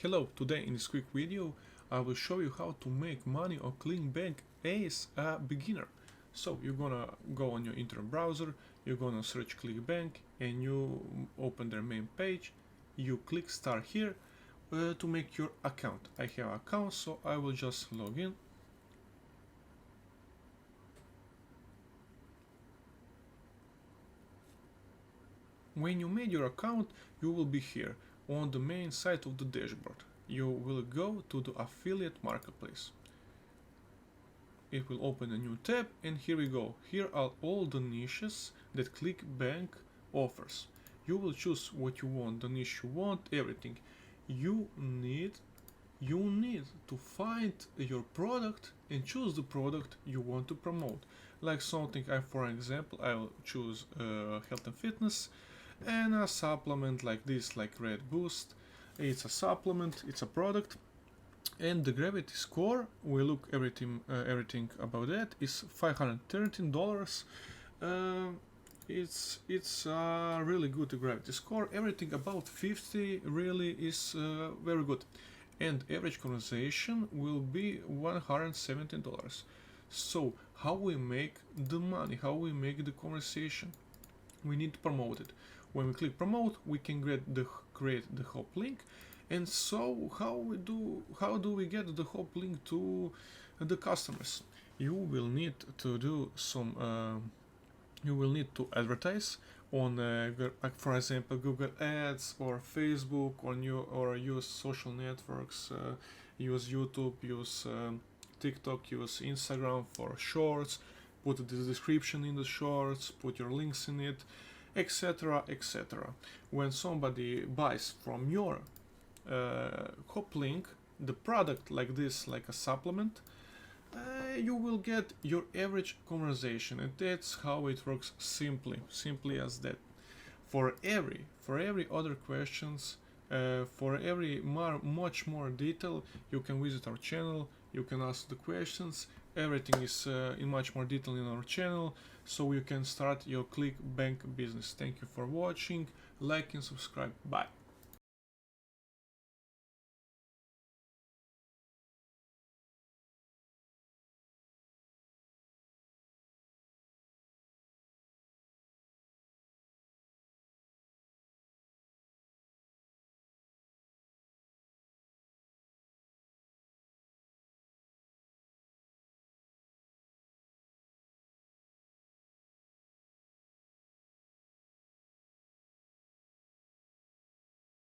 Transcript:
Hello, today in this quick video I will show you how to make money on Clickbank as a beginner. So you're gonna go on your internet browser, you're gonna search Clickbank and you open their main page, you click start here to make your account. I have an account, so I will just log in. When you made your account, you will be here on the main side of the dashboard. You will go to the affiliate marketplace. It will open a new tab, and here we go. Here are all the niches that Clickbank offers. You will choose what you want, the niche you want, everything. You need to find your product and choose the product you want to promote. Like something, for example, I will choose health and fitness, and a supplement like this, like Red Boost. It's a supplement, it's a product, and the gravity score, we look everything about that, is $513. It's a really good gravity score. Everything about 50 really is very good, and average conversation will be $117. So how we make the money, how we make the conversation? We need to promote it. When we click promote, we can create the hop link. And so how do we get the hop link to the customers? You will need to do some you will need to advertise on for example Google Ads or Facebook, or use social networks, use YouTube, use TikTok, use Instagram for shorts, put the description in the shorts, put your links in it, etc, etc. When somebody buys from your hop link the product like this, like a supplement, you will get your average conversation, and that's how it works, simply as that. For every other questions, for every much more detail, you can visit our channel, you can ask the questions. Everything is in much more detail in our channel, so you can start your Clickbank business. Thank you for watching, like and subscribe. Bye.